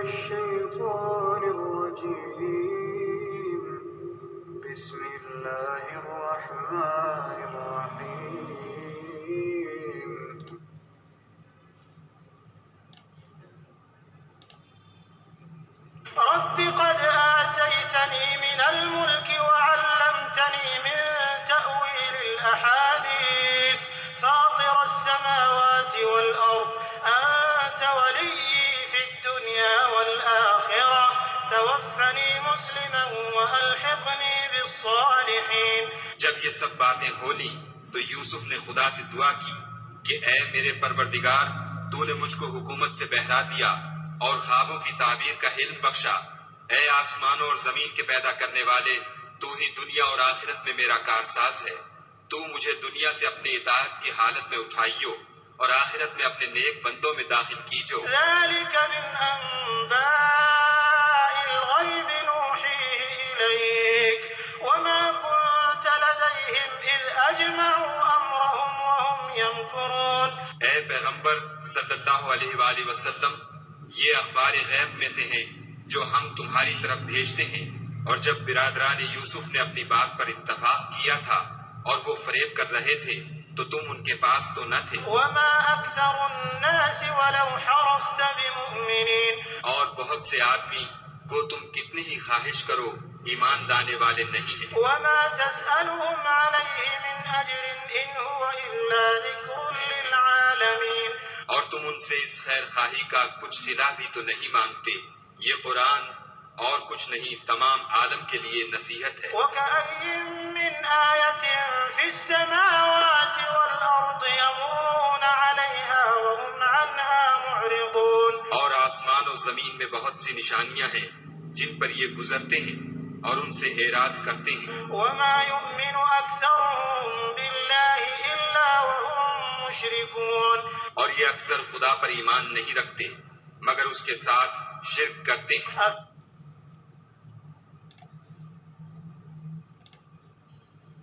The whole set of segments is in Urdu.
الشيطان الرجيم بسم الله الرحمن الرحيم رب قد آتيتني من الملك وعلمتني من تأويل الأحاديث فاطر السماوات والأرض أنت ولي في الدنيا والآخرة توفني مسلما وألحقني بالصالحين. جب یہ سب باتیں ہو لیں تو یوسف نے خدا سے دعا کی کہ اے میرے پروردگار، تو نے مجھ کو حکومت سے بہرا دیا اور خوابوں کی تعبیر کا علم بخشا. اے آسمانوں اور زمین کے پیدا کرنے والے، تو ہی دنیا اور آخرت میں میرا کارساز ہے. تو مجھے دنیا سے اپنی اطاعت کی حالت میں اٹھائیو اور آخرت میں اپنے نیک بندوں میں داخل کیجو. ذلك من أنباء الغيب نوحيه إليك وما كنت لديهم إذ أجمعوا أمرهم وهم يمكرون. اے پیغمبر صلی اللہ علیہ وآلہ وسلم، یہ اخبار غیب میں سے ہیں جو ہم تمہاری طرف بھیجتے ہیں. اور جب برادران یوسف نے اپنی بات پر اتفاق کیا تھا اور وہ فریب کر رہے تھے تو تم ان کے پاس تو نہ تھے. وما أكثر الناس ولو حرصت بمؤمنين. اور بہت سے آدمی کو تم کتنی ہی خواہش کرو ایمان لانے والے نہیں ہیں. وما تسألهم عليه من أجر إن هو إلا ذكر للعالمين. اور تم ان سے اس خیر خواہی کا کچھ صلہ بھی تو نہیں مانگتے. یہ قرآن اور کچھ نہیں، تمام عالم کے لیے نصیحت ہے. وكأي من آية في السماوات والأرض يمرون عليها وهم عنها معرضون. اور آسمان و زمین میں بہت سی نشانیاں ہیں جن پر یہ گزرتے ہیں اور ان سے اعراض کرتے ہیں. وما يؤمن أكثرهم بالله إلا وهم مشركون. اور یہ اکثر خدا پر ایمان نہیں رکھتے مگر اس کے ساتھ شرک کرتے ہیں.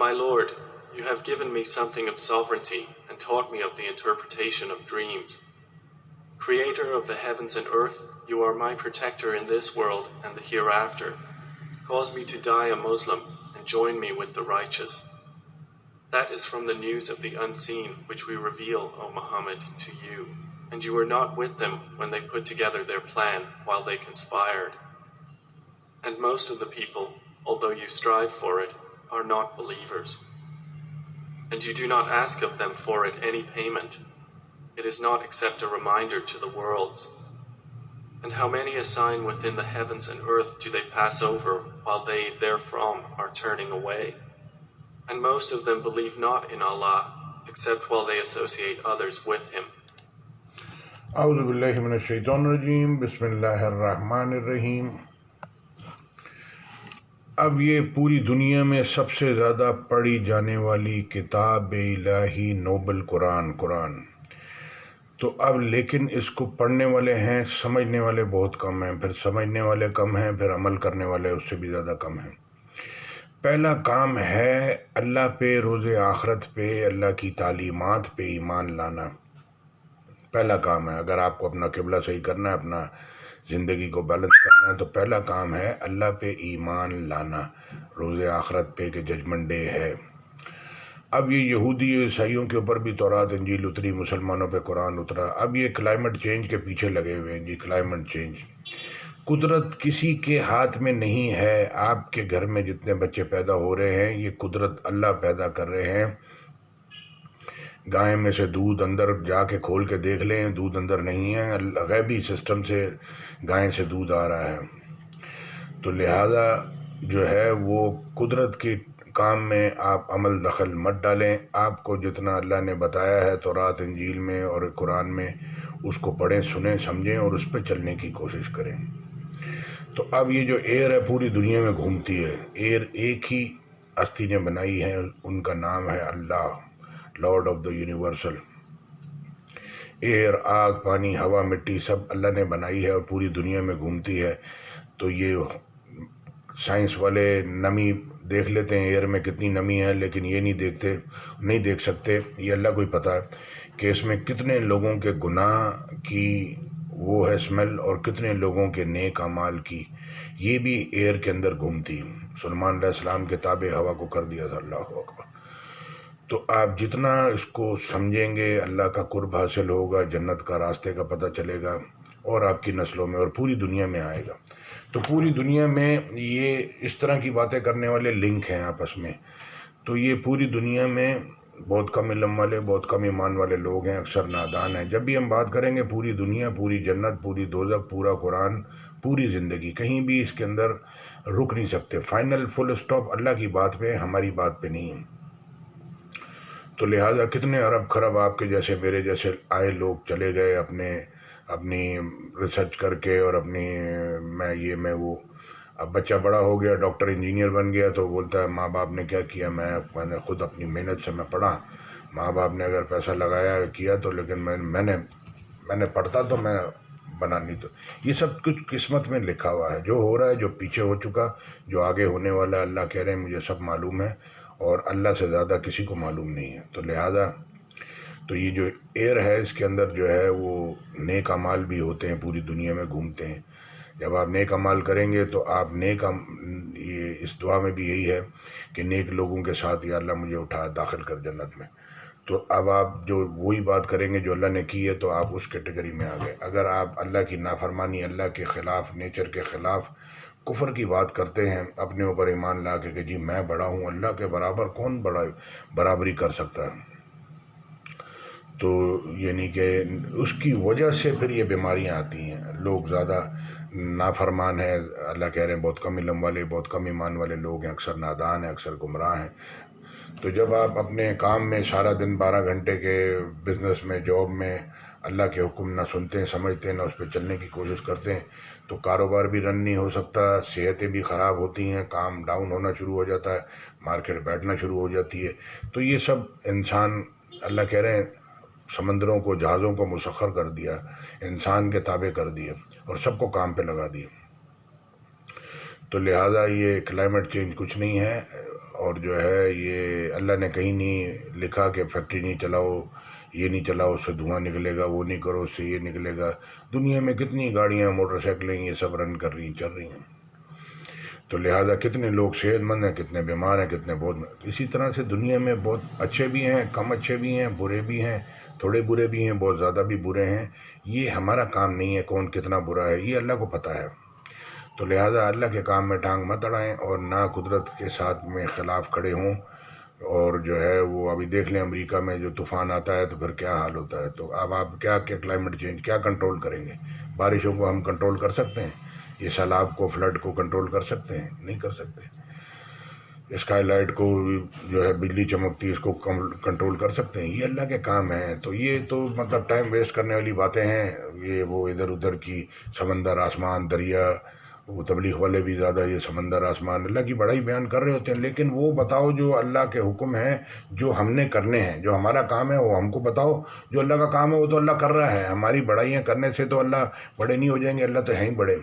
My Lord, you have given me something of sovereignty and taught me of the interpretation of dreams. Creator of the heavens and earth, you are my protector in this world and the hereafter. Cause me to die a Muslim and join me with the righteous. That is from the news of the unseen which we reveal, O Muhammad, to you. And you were not with them when they put together their plan while they conspired. And most of the people, although you strive for it, are not believers. And you do not ask of them for it any payment. It is not except a reminder to the worlds. And how many a sign within the heavens and earth do they pass over while they therefrom are turning away? And most of them believe not in Allah, except while they associate others with Him. اعوذ باللہ من الشیطان الرجیم بسم اللہ الرحمن الرحیم. اب یہ پوری دنیا میں سب سے زیادہ پڑھی جانے والی کتاب الہی نوبل قرآن. تو اب لیکن اس کو پڑھنے والے ہیں، سمجھنے والے بہت کم ہیں، پھر سمجھنے والے کم ہیں، پھر عمل کرنے والے اس سے بھی زیادہ کم ہیں. پہلا کام ہے اللہ پہ، روز آخرت پہ، اللہ کی تعلیمات پہ ایمان لانا. پہلا کام ہے. اگر آپ کو اپنا قبلہ صحیح کرنا ہے، اپنا زندگی کو بیلنس کرنا ہے، تو پہلا کام ہے اللہ پہ ایمان لانا، روز آخرت پہ کہ ججمنٹ ڈے ہے. اب یہ یہودی عیسائیوں کے اوپر بھی تورات انجیل اتری، مسلمانوں پہ قرآن اترا. اب یہ کلائمیٹ چینج کے پیچھے لگے ہوئے ہیں. جی کلائمیٹ چینج، قدرت کسی کے ہاتھ میں نہیں ہے. آپ کے گھر میں جتنے بچے پیدا ہو رہے ہیں یہ قدرت اللہ پیدا کر رہے ہیں. گائے میں سے دودھ اندر جا کے کھول کے دیکھ لیں، دودھ اندر نہیں ہے، غیبی سسٹم سے گائے سے دودھ آ رہا ہے. تو لہذا جو ہے وہ قدرت کے کام میں آپ عمل دخل مت ڈالیں. آپ کو جتنا اللہ نے بتایا ہے تورات انجیل میں اور قرآن میں، اس کو پڑھیں، سنیں، سمجھیں اور اس پہ چلنے کی کوشش کریں. تو اب یہ جو ایئر ہے پوری دنیا میں گھومتی ہے. ایئر ایک ہی ہستی نے بنائی ہے، ان کا نام ہے Allah, lord of the universal. Air, آگ، پانی، ہوا، مٹی سب اللہ نے بنائی ہے اور پوری دنیا میں گھومتی ہے. تو یہ سائنس والے نمی دیکھ لیتے ہیں ایئر میں کتنی نمی ہے، لیکن یہ نہیں دیکھ سکتے، یہ اللہ کو ہی پتہ ہے کہ اس میں کتنے لوگوں کے گناہ کی وہ ہے اسمیل، اور کتنے لوگوں کے نیک اعمال کی یہ بھی ایئر کے اندر گھومتی. سلیمان علیہ السلام کے تابع ہوا کو کر دیا تھا. اللہ اکبر. تو آپ جتنا اس کو سمجھیں گے اللہ کا قرب حاصل ہوگا، جنت کا راستے کا پتہ چلے گا، اور آپ کی نسلوں میں اور پوری دنیا میں آئے گا. تو پوری دنیا میں یہ اس طرح کی باتیں کرنے والے لنک ہیں آپس میں. تو یہ پوری دنیا میں بہت کم علم والے، بہت کم ایمان والے لوگ ہیں، اکثر نادان ہیں. جب بھی ہم بات کریں گے پوری دنیا، پوری جنت، پوری دوزخ، پورا قرآن، پوری زندگی، کہیں بھی اس کے اندر رک نہیں سکتے. فائنل فل اسٹاپ اللہ کی بات پہ، ہماری بات پہ نہیں ہے. تو لہٰذا کتنے ارب خرب آپ کے جیسے میرے جیسے آئے لوگ چلے گئے اپنی ریسرچ کر کے، اور اپنی میں وہ. اب بچہ بڑا ہو گیا، ڈاکٹر انجینئر بن گیا، تو بولتا ہے ماں باپ نے کیا کیا، میں نے خود اپنی محنت سے میں پڑھا. ماں باپ نے اگر پیسہ لگایا کیا تو، لیکن میں نے پڑھتا تو میں بنا نہیں. تو یہ سب کچھ قسمت میں لکھا ہوا ہے. جو ہو رہا ہے، جو پیچھے ہو چکا، جو آگے ہونے والا ہے، اللہ کہہ رہے ہیں مجھے سب معلوم ہے، اور اللہ سے زیادہ کسی کو معلوم نہیں ہے. تو لہٰذا تو یہ جو ایئر ہے اس کے اندر جو ہے وہ نیک اعمال بھی ہوتے ہیں، پوری دنیا میں گھومتے ہیں. جب آپ نیک اعمال کریں گے تو آپ یہ اس دعا میں بھی یہی ہے کہ نیک لوگوں کے ساتھ یا اللہ مجھے اٹھا داخل کر جنت میں. تو اب آپ جو وہی بات کریں گے جو اللہ نے کی ہے، تو آپ اس کیٹیگری میں آ گئے. اگر آپ اللہ کی نافرمانی، اللہ کے خلاف، نیچر کے خلاف کفر کی بات کرتے ہیں اپنے اوپر ایمان لا کے کہ جی میں بڑا ہوں، اللہ کے برابر کون برابری کر سکتا ہے، تو یعنی کہ اس کی وجہ سے پھر یہ بیماریاں آتی ہیں. لوگ زیادہ نافرمان ہیں. اللہ کہہ رہے ہیں بہت کم علم والے، بہت کم ایمان والے لوگ ہیں، اکثر نادان ہیں، اکثر گمراہ ہیں. تو جب آپ اپنے کام میں سارا دن 12 گھنٹے کے بزنس میں، جاب میں اللہ کے حکم نہ سنتے ہیں، سمجھتے ہیں، نہ اس پہ چلنے کی کوشش کرتے ہیں، تو کاروبار بھی رن نہیں ہو سکتا، صحتیں بھی خراب ہوتی ہیں، کام ڈاؤن ہونا شروع ہو جاتا ہے، مارکیٹ بیٹھنا شروع ہو جاتی ہے. تو یہ سب انسان، اللہ کہہ رہے ہیں سمندروں کو، جہازوں کو مسخر کر دیا، انسان کے تابع کر دیا، اور سب کو کام پہ لگا دیا. تو لہٰذا یہ کلائمیٹ چینج کچھ نہیں ہے. اور جو ہے یہ اللہ نے کہیں نہیں لکھا کہ فیکٹری نہیں چلاؤ، یہ نہیں چلاؤ، اس سے دھواں نکلے گا، وہ نہیں کرو اس سے یہ نکلے گا. دنیا میں کتنی گاڑیاں، موٹر سائیکلیں یہ سب رن کر رہی ہیں، چل رہی ہیں. تو لہٰذا کتنے لوگ صحت مند ہیں، کتنے بیمار ہیں، کتنے بہت. اسی طرح سے دنیا میں بہت اچھے بھی ہیں، کم اچھے بھی ہیں، برے بھی ہیں، تھوڑے برے بھی ہیں، بہت زیادہ بھی برے ہیں. یہ ہمارا کام نہیں ہے کون کتنا برا ہے، یہ اللہ کو پتہ ہے. تو لہٰذا اللہ کے کام میں ٹانگ مت اڑائیں، اور نہ قدرت کے ساتھ میں خلاف کھڑے ہوں. اور جو ہے وہ ابھی دیکھ لیں امریکہ میں جو طوفان آتا ہے تو پھر کیا حال ہوتا ہے. تو اب آپ کیا کلائمیٹ چینج کیا کنٹرول کریں گے؟ بارشوں کو ہم کنٹرول کر سکتے ہیں؟ یہ سیلاب کو، فلڈ کو کنٹرول کر سکتے ہیں؟ نہیں کر سکتے. اسکائی لائٹ کو جو ہے بجلی چمکتی ہے، اس کو کنٹرول کر سکتے ہیں؟ یہ اللہ کے کام ہیں. تو یہ تو مطلب ٹائم ویسٹ کرنے والی باتیں ہیں. یہ وہ ادھر ادھر کی سمندر، آسمان، دریا، وہ تبلیغ والے بھی زیادہ یہ سمندر، آسمان، اللہ کی بڑائی بیان کر رہے ہوتے ہیں. لیکن وہ بتاؤ جو اللہ کے حکم ہیں، جو ہم نے کرنے ہیں، جو ہمارا کام ہے وہ ہم کو بتاؤ. جو اللہ کا کام ہے وہ تو اللہ کر رہا ہے. ہماری بڑائیاں کرنے سے تو اللہ بڑے نہیں ہو جائیں گے، اللہ تو ہیں ہی بڑے.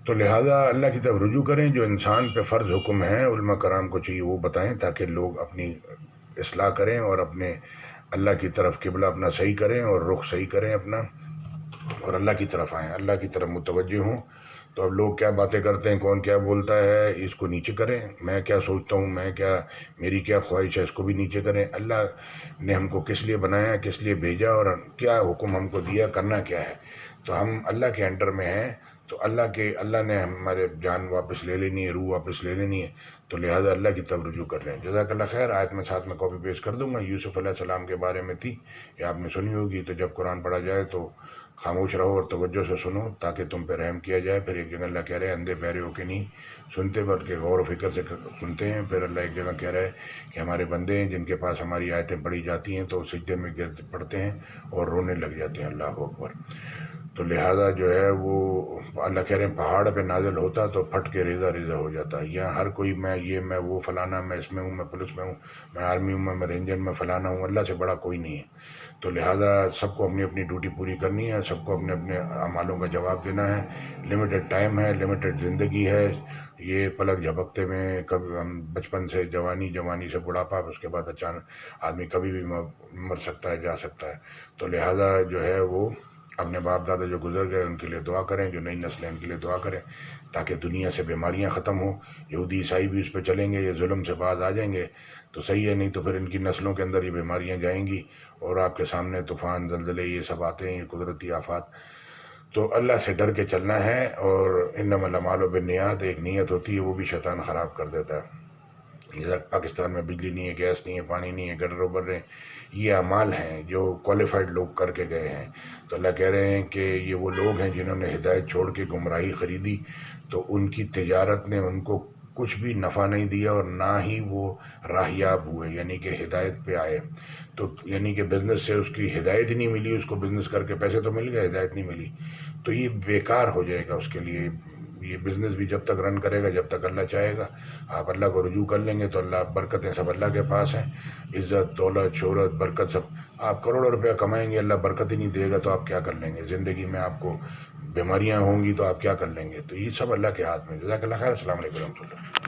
تو لہٰذا اللہ کی طرف رجوع کریں. جو انسان پہ فرض حکم ہیں علماء کرام کو چاہیے وہ بتائیں، تاکہ لوگ اپنی اصلاح کریں اور اپنے اللہ کی طرف قبلہ اپنا صحیح کریں اور رخ صحیح کریں اپنا، اور اللہ کی طرف آئیں، اللہ کی طرف متوجہ ہوں. تو اب لوگ کیا باتیں کرتے ہیں، کون کیا بولتا ہے، اس کو نیچے کریں. میں کیا سوچتا ہوں، میری کیا خواہش ہے، اس کو بھی نیچے کریں. اللہ نے ہم کو کس لیے بنایا، کس لیے بھیجا، اور کیا حکم ہم کو دیا، کرنا کیا ہے. تو ہم اللہ کے انڈر میں ہیں. تو اللہ نے ہمارے جان واپس لے لینی ہے، روح واپس لے لینی ہے. تو لہٰذا اللہ کی طرف رجوع کر رہے ہیں. جزاک اللہ خیر. آیت میں ساتھ میں کاپی پیسٹ کر دوں گا. یوسف علیہ السلام کے بارے میں تھی، یہ آپ نے سنی ہوگی. تو جب قرآن پڑھا جائے تو خاموش رہو اور توجہ سے سنو، تاکہ تم پہ رحم کیا جائے. پھر ایک جگہ اللہ کہہ رہے ہیں اندھے بہرے ہو کے نہیں سنتے، بلکہ غور و فکر سے سنتے ہیں. پھر اللہ ایک جگہ کہہ رہا ہے کہ ہمارے بندے ہیں جن کے پاس ہماری آیتیں پڑھی جاتی ہیں تو سجدے میں گر پڑتے ہیں اور رونے لگ جاتے ہیں. اللہ اکبر. تو لہٰذا جو ہے وہ اللہ کہہ رہے ہیں پہاڑ پہ نازل ہوتا تو پھٹ کے ریزہ ریزہ ہو جاتا. یہاں ہر کوئی میں وہ فلانا، میں اس میں ہوں، میں پولیس میں ہوں، میں آرمی ہوں، میں رینجر میں فلانا ہوں. اللہ سے بڑا کوئی نہیں ہے. تو لہٰذا سب کو اپنی اپنی ڈیوٹی پوری کرنی ہے، سب کو اپنے اپنے اعمالوں کا جواب دینا ہے. لمیٹڈ ٹائم ہے، لمیٹڈ زندگی ہے. یہ پلک جھپکتے میں کبھی ہم بچپن سے جوانی سے بڑھاپا، اس کے بعد اچانک آدمی کبھی بھی مر سکتا ہے، جا سکتا ہے. تو لہٰذا جو ہے وہ اپنے باپ دادا جو گزر گئے ان کے لیے دعا کریں، جو نئی نسلیں ان کے لیے دعا کریں تاکہ دنیا سے بیماریاں ختم ہوں. یہودی عیسائی بھی اس پہ چلیں گے، یہ ظلم سے باز آ جائیں گے تو صحیح ہے، نہیں تو پھر ان کی نسلوں کے اندر یہ بیماریاں جائیں گی اور آپ کے سامنے طوفان زلزلے یہ سب آتے ہیں، یہ قدرتی آفات. تو اللہ سے ڈر کے چلنا ہے. اور انما الاعمال بالنیات، ایک نیت ہوتی ہے وہ بھی شیطان خراب کر دیتا ہے. جیسا پاکستان میں بجلی نہیں ہے، گیس نہیں ہے، پانی نہیں ہے، گٹر ابر رہے ہیں، یہ اعمال ہیں جو کوالیفائڈ لوگ کر کے گئے ہیں. تو اللہ کہہ رہے ہیں کہ یہ وہ لوگ ہیں جنہوں نے ہدایت چھوڑ کے گمراہی خریدی، تو ان کی تجارت نے ان کو کچھ بھی نفع نہیں دیا اور نہ ہی وہ راہیاب ہوئے، یعنی کہ ہدایت پہ آئے. تو یعنی کہ بزنس سے اس کی ہدایت ہی نہیں ملی، اس کو بزنس کر کے پیسے تو مل گئے، ہدایت نہیں ملی، تو یہ بیکار ہو جائے گا اس کے لیے. یہ بزنس بھی جب تک رن کرے گا جب تک اللہ چاہے گا. آپ اللہ کو رجوع کر لیں گے تو اللہ، برکتیں سب اللہ کے پاس ہیں، عزت، دولت، شہرت، برکت سب. آپ کروڑوں روپیہ کمائیں گے، اللہ برکت ہی نہیں دے گا تو آپ کیا کر لیں گے؟ زندگی میں آپ کو بیماریاں ہوں گی تو آپ کیا کر لیں گے؟ تو یہ سب اللہ کے ہاتھ میں. جزاک اللہ خیر. السلام علیکم و رحمۃ اللہ.